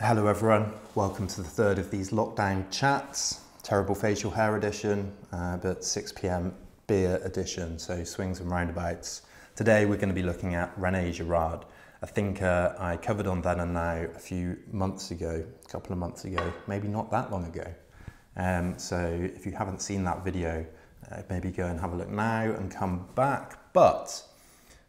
Hello everyone, welcome to the third of these lockdown chats. Terrible facial hair edition, but 6 PM beer edition, so swings and roundabouts. Today we're going to be looking at Rene Girard, a thinker I covered on Then and Now a few months ago, a couple of months ago, maybe not that long ago. So if you haven't seen that video, maybe go and have a look now and come back. But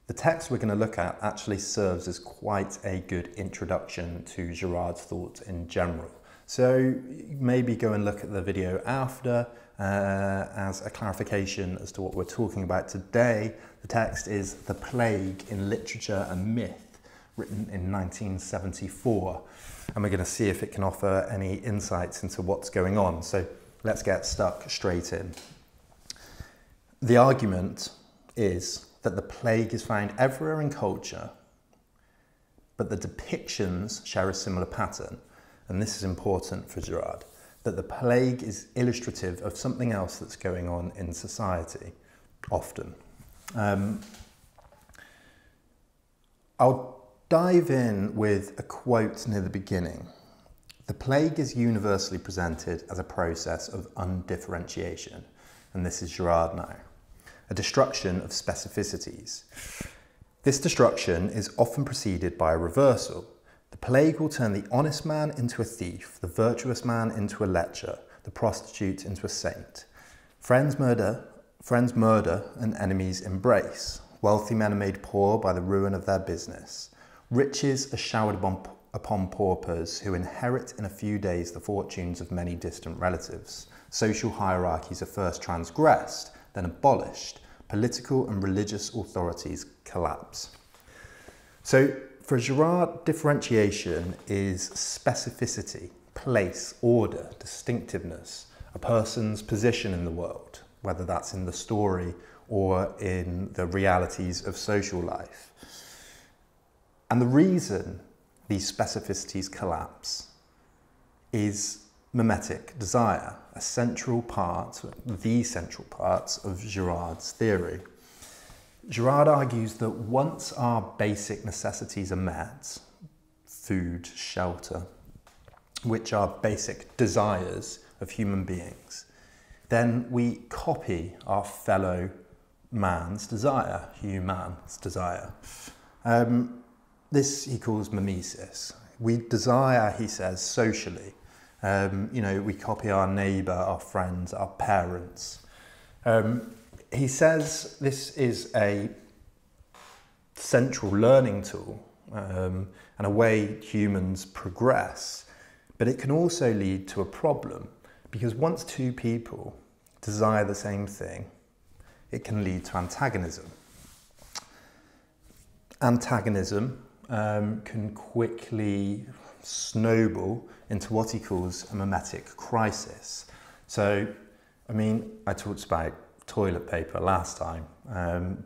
the text we're going to look at actually serves as quite a good introduction to Girard's thought in general. So maybe go and look at the video after as a clarification as to what we're talking about today. The text is The Plague in Literature and Myth, written in 1974. And we're going to see if it can offer any insights into what's going on. So let's get stuck straight in. The argument is that the plague is found everywhere in culture, but the depictions share a similar pattern. And this is important for Girard, that the plague is illustrative of something else that's going on in society, often. I'll dive in with a quote near the beginning. The plague is universally presented as a process of undifferentiation. And this is Girard now. A destruction of specificities. This destruction is often preceded by a reversal. The plague will turn the honest man into a thief, the virtuous man into a lecher, the prostitute into a saint. Friends murder, and enemies embrace. Wealthy men are made poor by the ruin of their business. Riches are showered upon paupers who inherit in a few days the fortunes of many distant relatives. Social hierarchies are first transgressed, then abolished. Political and religious authorities collapse. So for Girard, differentiation is specificity, place, order, distinctiveness, a person's position in the world, whether that's in the story or in the realities of social life. And the reason these specificities collapse is mimetic desire, a central part, the central part of Girard's theory. Girard argues that once our basic necessities are met, food, shelter, which are basic desires of human beings, then we copy our fellow man's desire, human's desire. This he calls mimesis. We desire, he says, socially. We copy our neighbour, our friends, our parents. He says this is a central learning tool and a way humans progress, but it can also lead to a problem because once two people desire the same thing, it can lead to antagonism. Antagonism can quickly snowball into what he calls a mimetic crisis. So, I talked about toilet paper last time,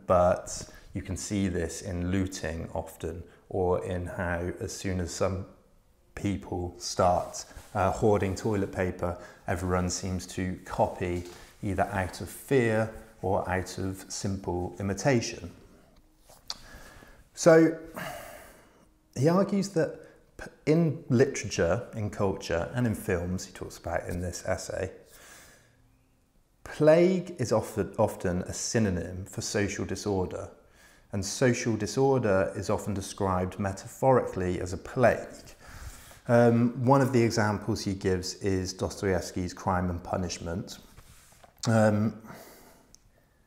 but you can see this in looting often, or in how as soon as some people start hoarding toilet paper, everyone seems to copy either out of fear or out of simple imitation. So, he argues that in literature, in culture, and in films, he talks about in this essay, plague is often a synonym for social disorder, and social disorder is often described metaphorically as a plague. One of the examples he gives is Dostoevsky's Crime and Punishment.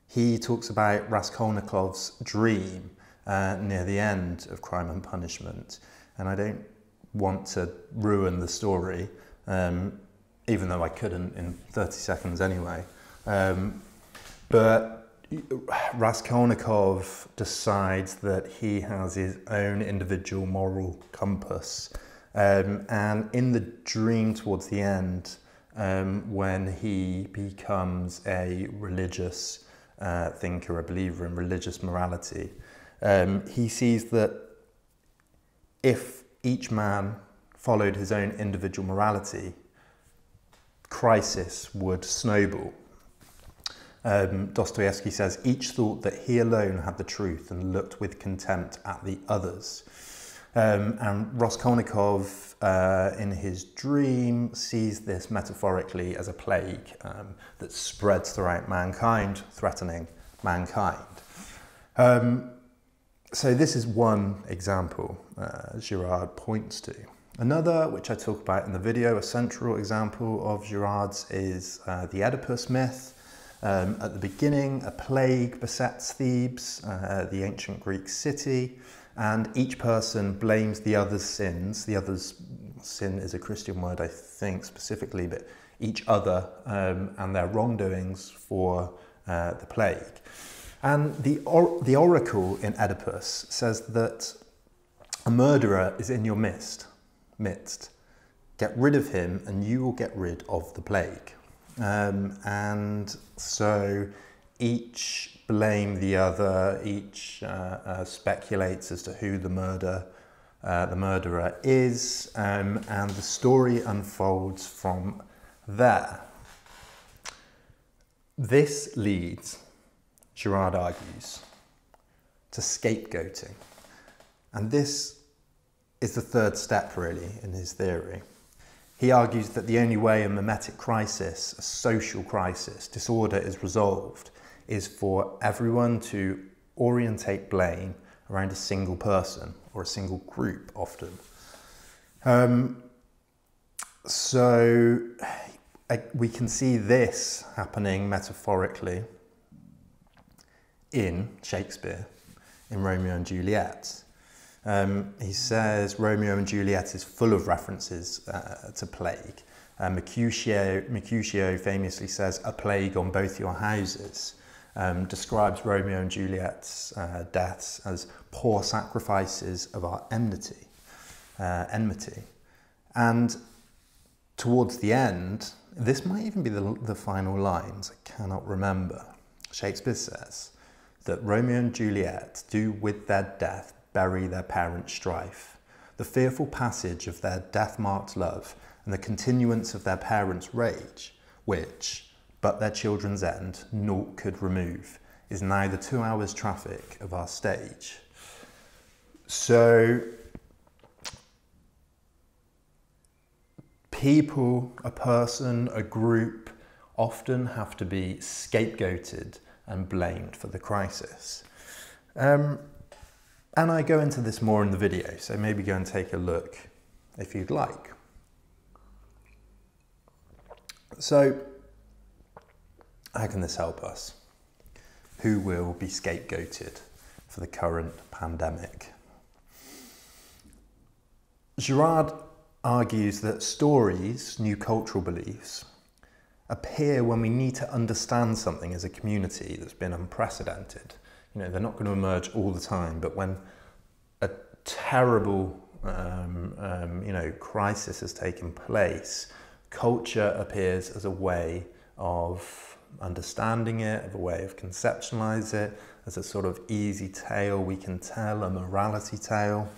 He talks about Raskolnikov's dream near the end of Crime and Punishment, and I don't want to ruin the story, even though I couldn't in 30 seconds anyway. But Raskolnikov decides that he has his own individual moral compass. And in the dream towards the end, when he becomes a religious thinker, a believer in religious morality, he sees that if each man followed his own individual morality, crisis would snowball. Dostoevsky says, each thought that he alone had the truth and looked with contempt at the others. And Raskolnikov, in his dream, sees this metaphorically as a plague that spreads throughout mankind, threatening mankind. So this is one example Girard points to. Another, which I talk about in the video, a central example of Girard's is the Oedipus Myth. At the beginning, a plague besets Thebes, the ancient Greek city, and each person blames the other's sins. The other's sin is a Christian word, I think, specifically, but each other and their wrongdoings for the plague. And the oracle in Oedipus says that a murderer is in your midst. Get rid of him and you will get rid of the plague. And so each blame the other, each speculates as to who the murderer is, and the story unfolds from there. This leads, Girard argues, to scapegoating. And this is the third step, really, in his theory. He argues that the only way a mimetic crisis, a social crisis, disorder is resolved is for everyone to orientate blame around a single person or a single group often. So we can see this happening metaphorically in Shakespeare, in Romeo and Juliet. He says Romeo and Juliet is full of references to plague. Mercutio famously says, "A plague on both your houses," describes Romeo and Juliet's deaths as poor sacrifices of our enmity. And towards the end, this might even be the final lines, I cannot remember. Shakespeare says that Romeo and Juliet do with their death bury their parents' strife. The fearful passage of their death-marked love and the continuance of their parents' rage, which, but their children's end, naught could remove, is now the 2 hours' traffic of our stage. So, people, a person, a group, often have to be scapegoated and blamed for the crisis. And I go into this more in the video, so maybe go and take a look if you'd like. So, how can this help us? Who will be scapegoated for the current pandemic? Girard argues that stories, new cultural beliefs, appear when we need to understand something as a community that's been unprecedented. You know, they're not going to emerge all the time, but when a terrible, crisis has taken place, culture appears as a way of understanding it, of a way of conceptualizing it, as a sort of easy tale we can tell, a morality tale.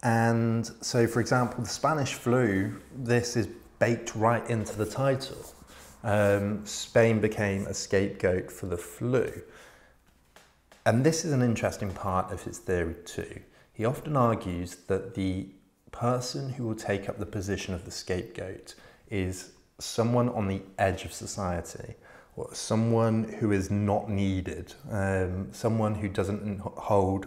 And so, for example, the Spanish flu, this is baked right into the title. Spain became a scapegoat for the flu. And this is an interesting part of his theory too. He often argues that the person who will take up the position of the scapegoat is someone on the edge of society, or someone who is not needed, someone who doesn't hold,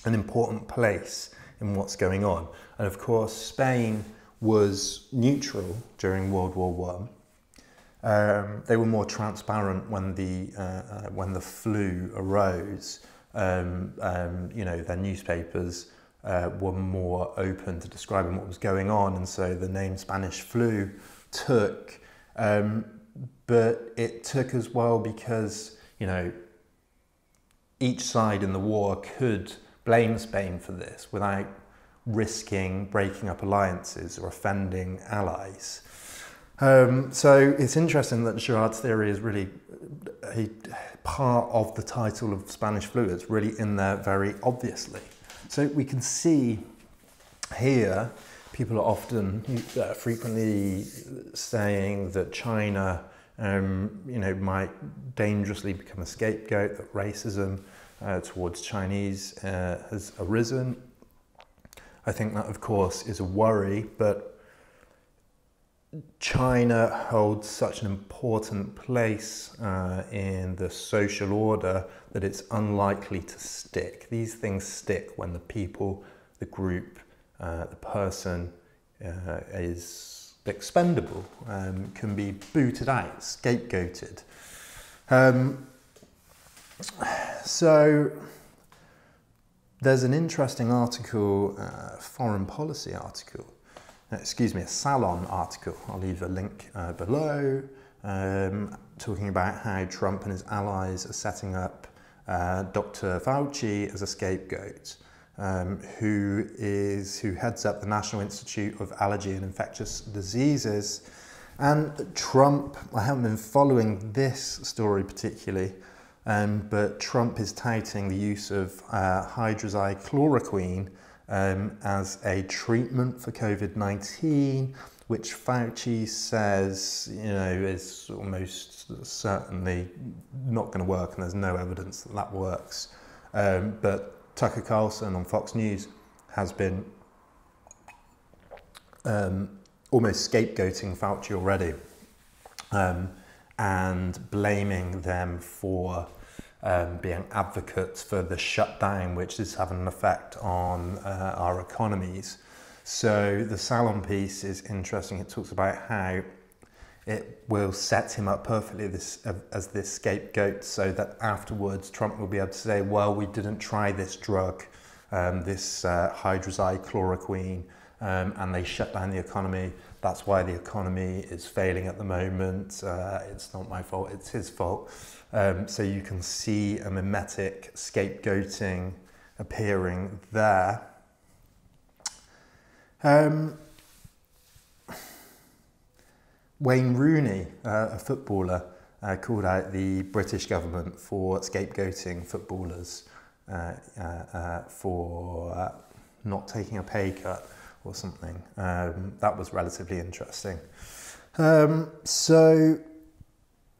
an important place in what's going on. And of course, Spain was neutral during World War I. They were more transparent when the flu arose. Their newspapers were more open to describing what was going on, and so the name Spanish flu took. But it took as well because, each side in the war could blame Spain for this without risking breaking up alliances or offending allies. So it's interesting that Girard's theory is really part of the title of Spanish flu. It's really in there very obviously. So we can see here, people are often, frequently saying that China, might dangerously become a scapegoat, that racism towards Chinese has arisen. I think that, of course, is a worry, but China holds such an important place in the social order that it's unlikely to stick. These things stick when the people, the group, the person is expendable, can be booted out, scapegoated. So there's an interesting article, foreign policy article, a Salon article, I'll leave a link below, talking about how Trump and his allies are setting up Dr. Fauci as a scapegoat, who heads up the National Institute of Allergy and Infectious Diseases. And Trump, I haven't been following this story particularly, but Trump is touting the use of hydroxychloroquine as a treatment for COVID-19, which Fauci says, is almost certainly not going to work, and there's no evidence that that works. But Tucker Carlson on Fox News has been almost scapegoating Fauci already, and blaming them for being advocates for the shutdown, which is having an effect on our economies. So the Salon piece is interesting. It talks about how it will set him up perfectly as this scapegoat, so that afterwards Trump will be able to say, well, we didn't try this drug, this hydroxychloroquine, and they shut down the economy. That's why the economy is failing at the moment. It's not my fault, it's his fault. So you can see a mimetic scapegoating appearing there. Wayne Rooney, a footballer, called out the British government for scapegoating footballers for not taking a pay cut or something. That was relatively interesting. So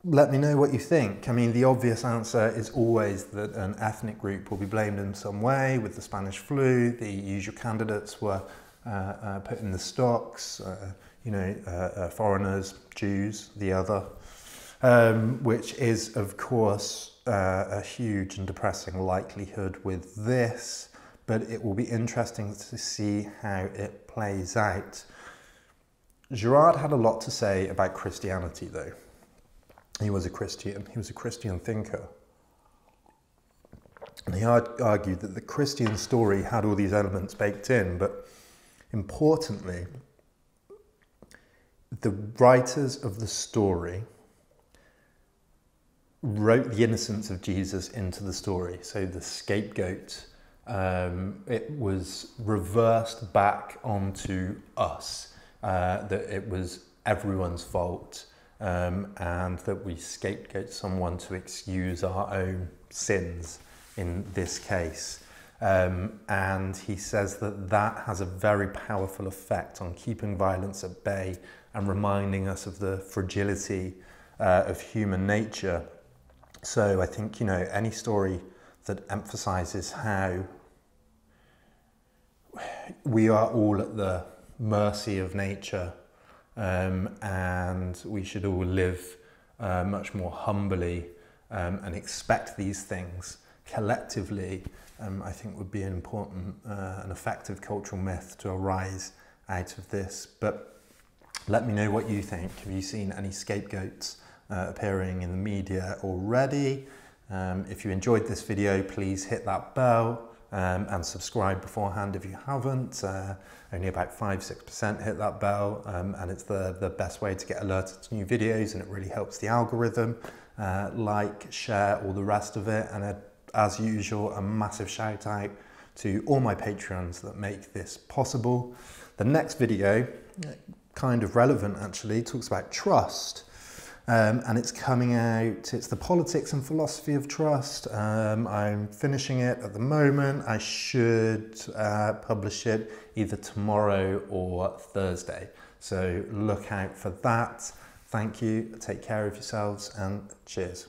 let me know what you think. I mean, the obvious answer is always that an ethnic group will be blamed in some way. With the Spanish flu, the usual candidates were put in the stocks, foreigners, Jews, the other, which is, of course, a huge and depressing likelihood with this, but it will be interesting to see how it plays out. Girard had a lot to say about Christianity, though. He was a Christian thinker. And he argued that the Christian story had all these elements baked in, but importantly, the writers of the story wrote the innocence of Jesus into the story. So the scapegoat, it was reversed back onto us, that it was everyone's fault, and that we scapegoat someone to excuse our own sins in this case. And he says that that has a very powerful effect on keeping violence at bay and reminding us of the fragility of human nature. So I think, any story that emphasizes how we are all at the mercy of nature, and we should all live much more humbly and expect these things collectively, I think would be an important and effective cultural myth to arise out of this. But let me know what you think. Have you seen any scapegoats appearing in the media already? If you enjoyed this video, please hit that bell and subscribe beforehand if you haven't. Only about 5–6% hit that bell, and it's the best way to get alerted to new videos, and it really helps the algorithm. Like, share, all the rest of it, and as usual, a massive shout out to all my Patreons that make this possible. The next video, kind of relevant actually, talks about trust. And it's coming out, it's the politics and philosophy of trust. I'm finishing it at the moment. I should publish it either tomorrow or Thursday. So look out for that. Thank you, take care of yourselves, and cheers.